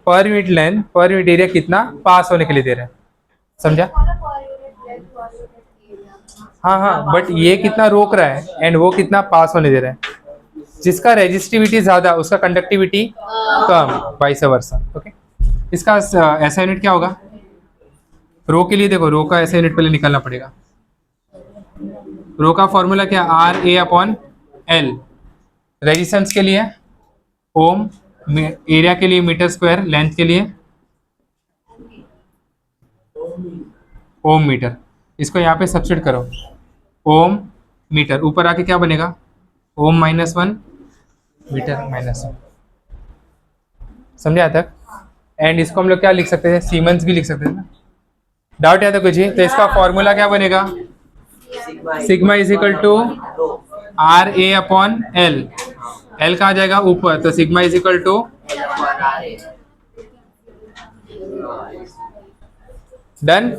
पर unit length per unit area कितना पास होने के लिए दे रहा है। समझा? हाँ, बट ये कितना रोक रहा है एंड वो कितना पास होने दे रहा है। जिसका रेजिस्टिविटी ज्यादा उसका कंडक्टिविटी कम, वाइस वर्सा। ओके, इसका ऐसा यूनिट क्या होगा? रो के लिए देखो, रो का ऐसा यूनिट पहले निकालना पड़ेगा। रो का फॉर्मूला क्या? R A upon L. Resistance के लिए ओम, एरिया के लिए मीटर स्क्वायर, लेंथ के लिए ओम मीटर। इसको यहाँ पे सब्स्टिट्यूट करो, ओम मीटर, ऊपर आके क्या बनेगा? ओम -1 मीटर -1। समझे तक? एंड इसको हम लोग क्या लिख सकते थे? सीमेंस भी लिख सकते थे ना। डाउट है तो कुछ ही? तो इसका फॉर्मूला क्या बनेगा? Sigma is equal to R A upon L. L कहाँ जाएगा? ऊपर, तो sigma is equal to done.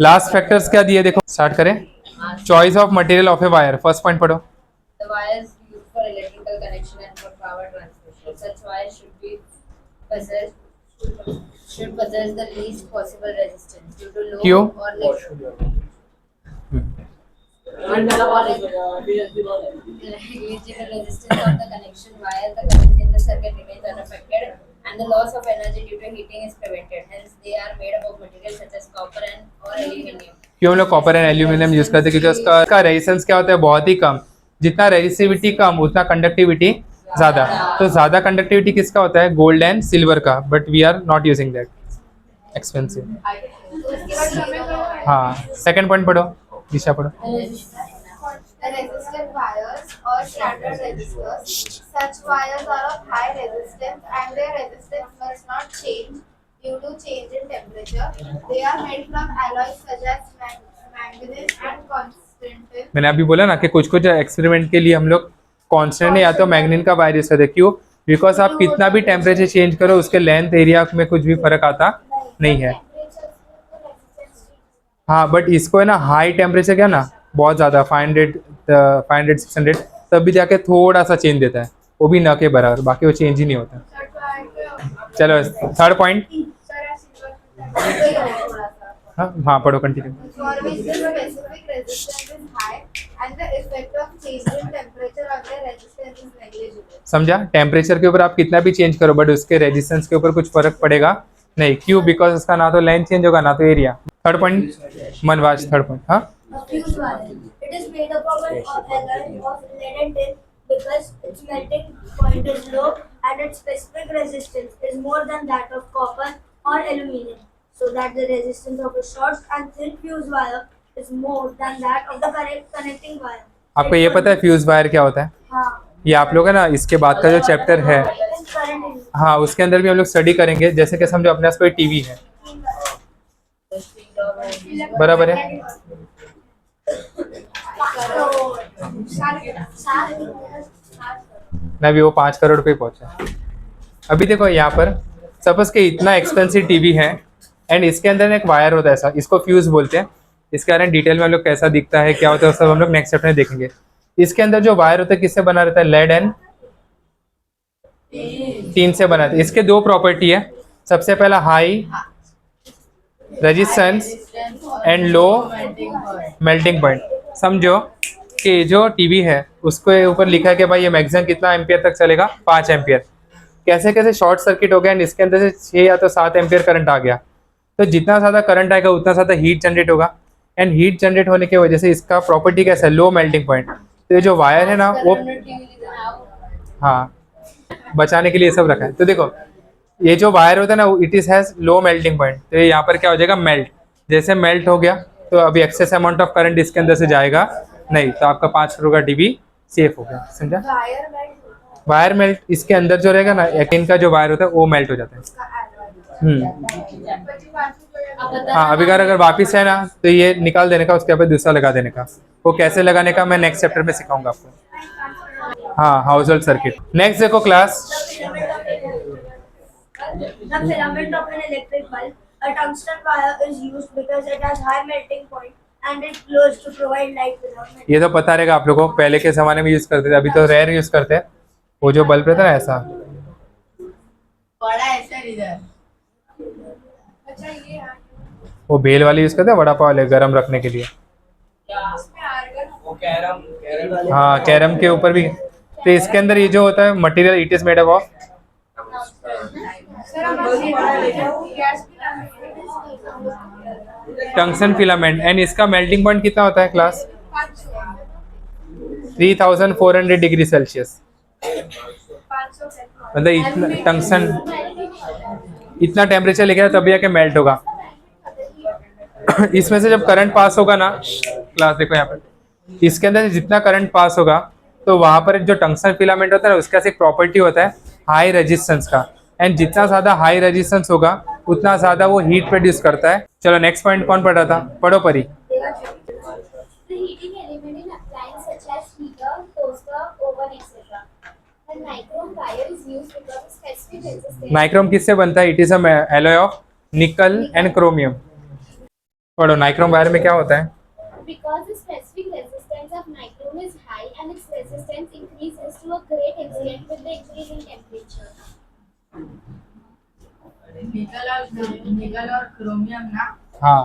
Last factors क्या दिए देखो, स्टार्ट करें। Choice of material of a wire, first point पढ़ो। The wires used for electrical connection and for power transmission. Such wires should possess the least possible resistance due to low क्यों? or negligible resistance of the connection wire. The current in the circuit remains unaffected, and the loss of energy due to heating is prevented. Hence, they are made up of materials such as copper and or aluminium. क्यों हम लोग copper and aluminium use करते हैं? क्योंकि उसका resistance क्या होता है? बहुत ही कम। जितना रेजिस्टिविटी कम उतना कंडक्टिविटी ज्यादा। तो ज्यादा कंडक्टिविटी किसका होता है? गोल्ड एंड सिल्वर का, but we are not using that, expensive. हाँ, सेकंड पॉइंट पढ़ो, दिशा पढ़ो। The resistive wires or standard resistors. Such wires are of high resistance and their resistance must not change due to change in temperature. They are made from alloys such as manganese and constantine. मैंने अभी बोला ना कि कुछ experiment के लिए हम लोग कांस्टेंट या तो मैग्नीन का वायर यूज करते हैं। क्यों? बिकॉज आप कितना भी टेम्परेचर चेंज करो उसके लेंथ एरिया में कुछ भी फर्क आता नहीं है। हाँ, बट इसको है ना हाई टेम्परेचर क्या ना बहुत ज़्यादा 500 500 600 तब भी जाके थोड़ा सा चेंज देता है, वो भी न के बराबर, बाकी वो चेंज ही नहीं होता। चलो थर्ड पॉइंट। हाँ हाँ पढ़ो continue. For which the specific resistance is high and the effect of change in temperature on the resistance is negligible. समझा? टेम्परेचर के ऊपर आप कितना भी चेंज करो बट उसके रेजिस्टेंस के ऊपर कुछ फर्क पड़ेगा नहीं। क्यों? बिकॉज उसका ना तो लेंथ चेंज होगा ना तो एरिया। थर्ड पॉइंट मनवाज, थर्ड पॉइंट। हाँ A fuse wire. It is made up of an alloy of lead and tin because its melting point is low and its specific resistance is more than that of copper or aluminium. So that the resistance of a short and thin fuse wire is more than that of the connecting wire. आपको ये पता है fuse wire क्या होता है? हाँ. ये आप लोग है ना इसके बाद का जो चैप्टर है Current is हाँ उसके अंदर भी हम लोग स्टडी करेंगे। जैसे कि समझो अपने पास कोई टीवी है, बराबर है? ना भी वो 5 करोड़ पे पहुंचा। अभी देखो यहाँ पर सपोज के इतना एक्सपेंसिव टीवी है एंड इसके अंदर एक वायर होता है ऐसा, इसको फ्यूज बोलते हैं। इसके बारे में डिटेल में हम लोग कैसा दिखता है क्या होता है सब हम लोग नेक्स्ट चैप्टर में देखेंगे। इसके अंदर जो वायर होता है किससे बना रहता है? लेड एंड टीन से बना रहता है। इसके दो प्रॉपर्टी है। सबसे पहला high resistance and low melting point. समझो कि जो टीवी है उसके ऊपर लिखा है कि भाई ये मैक्सिमम कितना एम्पियर तक चलेगा? 5 एम्पियर। कैसे कैसे शॉर्ट सर्किट हो गया एंड इसके अंदर से 6 या तो 7 एम्पियर करंट आ गया, तो जितना ज़्यादा करंट आएगा उतना ज़्यादा हीट जनरेट होगा एंड हीट जनरेट होने की वजह से इसका प्रॉपर्टी कैसा है? Low melting point. तो ये जो वायर है ना वो हाँ बचाने के लिए सब रखा है। तो देखो ये जो वायर होता है ना it is has low melting point, तो ये यहाँ पर क्या हो जाएगा? मेल्ट। जैसे मेल्ट हो गया तो अभी एक्सेस अमाउंट ऑफ करंट इसके अंदर से जाएगा नहीं, तो आपका 5 करोड़ का टीवी सेफ हो गया। समझा? वायर मेल्ट इसके अंदर जो रहेगा ना इनका जो वायर होता है वो मेल्ट हो जाता है। हाँ अभी अगर वापिस है ना तो ये निकाल देने का, उसके बाद दूसरा लगा देने का। वो कैसे लगाने का मैं नेक्स्ट चैप्टर में सिखाऊंगा आपको। हाँ हाउस होल्ड सर्किट। नेक्स्ट देखो class. the filament of an electric bulb. A tungsten wire is used because it has high melting point and it glows to provide light without melting. ये तो पता रहेगा आप लोगों को, पहले के ज़माने में यूज़ करते थे, अभी तो रेयर यूज़ करते हैं। वो जो बल्ब रहता है ना ऐसा बड़ा ऐसा इधर वो बेल वाले यूज़ करते हैं, वड़ा पाव वाले गरम रखने के लिए। वो कैरम हाँ कैरम के ऊपर भी। तो इसके अंदर ये जो होता है material it is made up of tungsten filament and इसका मेल्टिंग पॉइंट कितना होता है क्लास? 3400 degree Celsius. मतलब इतना टंगस्टन इतना टेम्परेचर लेके तभी आके मेल्ट होगा। इसमें से जब करंट पास होगा ना क्लास देखो यहाँ पर, इसके अंदर से जितना करंट पास होगा तो वहाँ पर जो टंगस्टन फिलामेंट होता है ना उसका एक प्रॉपर्टी होता है हाई रेजिस्टेंस का, एंड जितना ज़्यादा हाई रेजिस्टेंस होगा उतना ज़्यादा वो हीट प्रोड्यूस करता है। चलो नेक्स्ट पॉइंट कौन पढ़ रहा था? पढ़ो परी। The heating element in appliances such as heater, toaster, oven, etc. The nichrome wire is used because of specific resistance. Nichrome किससे बनता है? It is a alloy of निकल एंड क्रोमियम। पढ़ो नाइक्रोम वायर में क्या होता है? Because the specific resistance of nichrome is high and its resistance increases to a great extent with the increase in temperature. निकल और क्रोमियम ना हाँ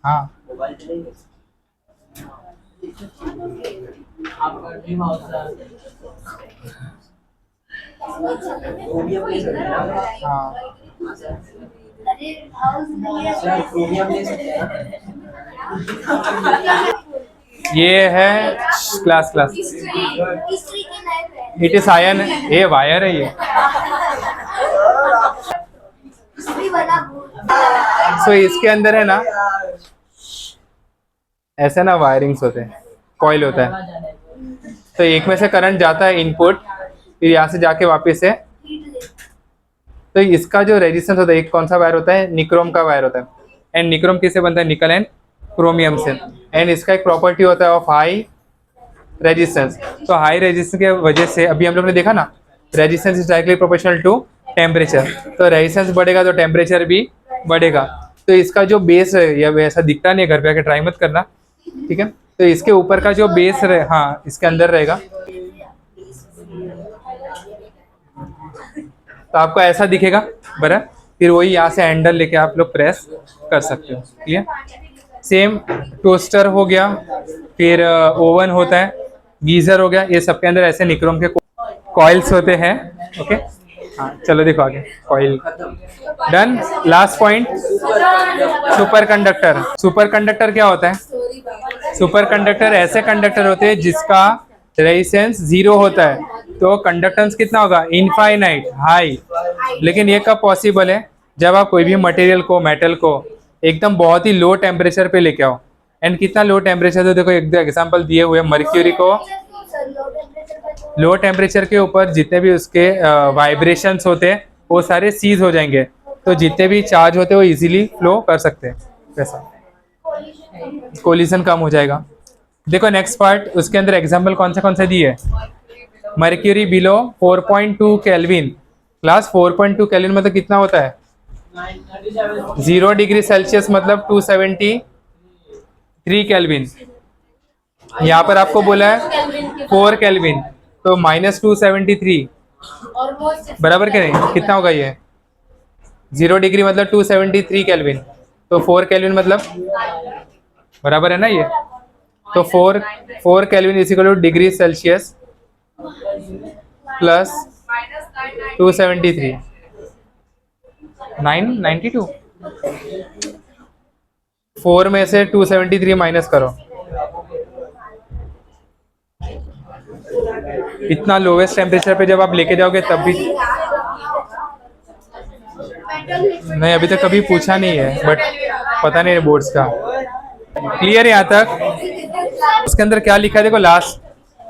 हाँ आपका ड्रीम हाउस हाँ ये है क्लास क्लास इस्त्री की नाइफ है. It is ion. ये वायर है ये। इस्त्री बना सो इसके अंदर है ना ऐसे ना वायरिंग्स होते हैं, कॉइल होता है। तो एक में से करंट जाता है इनपुट, फिर यहाँ से जाके वापस से। तो इसका जो रेजिस्टेंस होता है एक कौन सा वायर होता है? निक्रोम का वायर होता है। एंड निक्रोम किससे बनता है? निकल एंड क्रोमियम से। एंड इसका एक प्रॉपर्टी होता है ऑफ हाई रेजिस्टेंस। तो हाई रेजिस्टेंस की वजह से अभी हम लोग ने देखा ना resistance is directly proportional to temperature, तो रेजिस्टेंस बढ़ेगा तो टेम्परेचर भी बढ़ेगा। तो इसका जो बेस है, या वैसा दिखता नहीं है, घर पे आके ट्राई मत करना, ठीक है। तो इसके ऊपर का जो बेस रहे, हाँ इसके अंदर रहेगा, तो आपको ऐसा दिखेगा बराबर। फिर वही यहाँ से हैंडल लेके आप लोग प्रेस कर सकते हो, ठीक है। सेम टोस्टर हो गया, फिर ओवन होता है, गीजर हो गया, ये सबके अंदर ऐसे निक्रोम के कॉइल्स होते हैं, ओके। हाँ चलो देखो आगे, coil done. Last point, super conductor. Super conductor क्या होता है? सुपर कंडक्टर ऐसे कंडक्टर होते हैं जिसका रेजिस्टेंस 0 होता है, तो कंडक्टेंस कितना होगा? Infinite high. लेकिन ये कब पॉसिबल है? जब आप कोई भी मटेरियल को, मेटल को एकदम बहुत ही लो टेम्परेचर पे लेके आओ। एंड कितना लो टेम्परेचर? तो देखो एक एग्जांपल दिए हुए, मर्क्यूरी को लो टेम्परेचर के ऊपर जितने भी उसके वाइब्रेशंस होते हैं वो सारे सीज हो जाएंगे, तो जितने भी चार्ज होते हैं वो इजीली फ्लो कर सकते हैं, वैसा कोलिजन कम हो जाएगा। देखो नेक्स्ट पार्ट, उसके अंदर एग्जांपल कौन से दिए? Mercury below 4.2 kelvin. Class 4.2 kelvin मतलब कितना होता है? 0 डिग्री सेल्सियस मतलब 273 केल्विन। यहाँ पर आपको बोला है 4 केल्विन, तो -273 बराबर के नहीं? कितना होगा ये? 0 डिग्री मतलब 273 केल्विन, तो 4 केल्विन मतलब बराबर है ना ये? तो 4 kelvin is equal two degree Celsius plus 273 992। 4 में से 273 माइनस करो, इतना लोवेस्ट टेम्परेचर पे जब आप लेके जाओगे तब भी नहीं, अभी तक कभी पूछा नहीं है, बट पता नहीं है बोर्ड्स का। क्लियर है यहाँ तक? उसके अंदर क्या लिखा है देखो, last,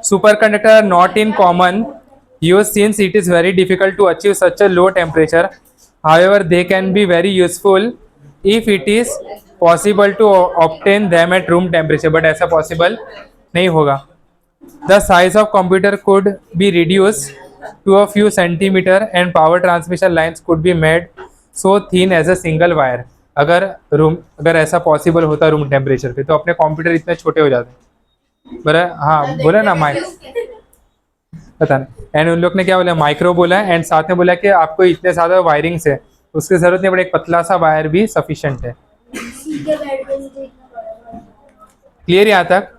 super conductor not in common use since it is very difficult to achieve such a low temperature, however they can be very useful if it is possible to obtain them at room temperature, but ऐसा possible नहीं होगा। The size of computer could be reduced to a few centimeter and power transmission lines could be made so thin as a single wire। अगर ऐसा possible होता room temperature पे, तो अपने computer इतने छोटे हो जाते। बराबर, हाँ बोला ना पता नहीं। एंड उन लोग ने क्या बोला? माइक्रो बोला, एंड साथ में बोला कि आपको इतने ज़्यादा वायरिंग्स है उसकी ज़रूरत नहीं, बट एक पतला सा वायर भी सफिशिएंट है। क्लियर यहाँ तक?